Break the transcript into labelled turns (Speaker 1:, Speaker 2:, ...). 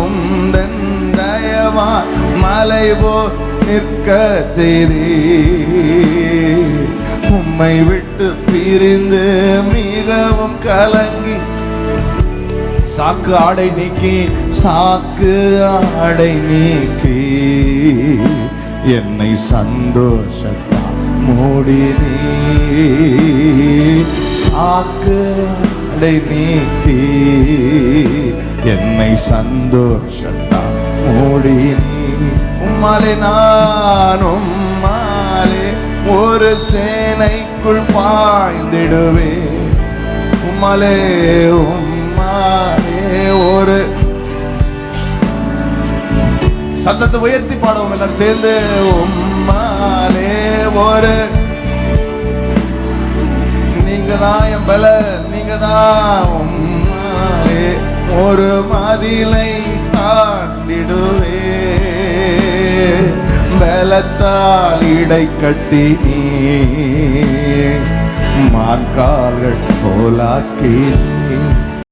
Speaker 1: உந்தன் தயவா மலை போல் நிற்க செய்தே. உம்மை விட்டு பிரிந்து மிகவும் கலங்கி சாக்கு ஆடை நீக்கி என்னை சந்தோஷத்தா மூடினே. சாக்கு ஆடை நீக்கி என்னை சந்தோஷத்தா மூடினே. உம்மாலே நான் உம்மாலே ஒரு சேனைக்குள் பாய்ந்திடுவே. உம்மாலே ஒரு சத்தத்தை உயர்த்தி பாடுவோம் எல்லாரும் சேர்ந்து. உம்மாலே ஒரு நீங்க தான் என் பல, நீங்க தான் உம்மாலே ஒரு மதிலை தாண்டிடுவே. பலத்தால் இடை கட்டி நீ மான்கால்கள் போலாக்கி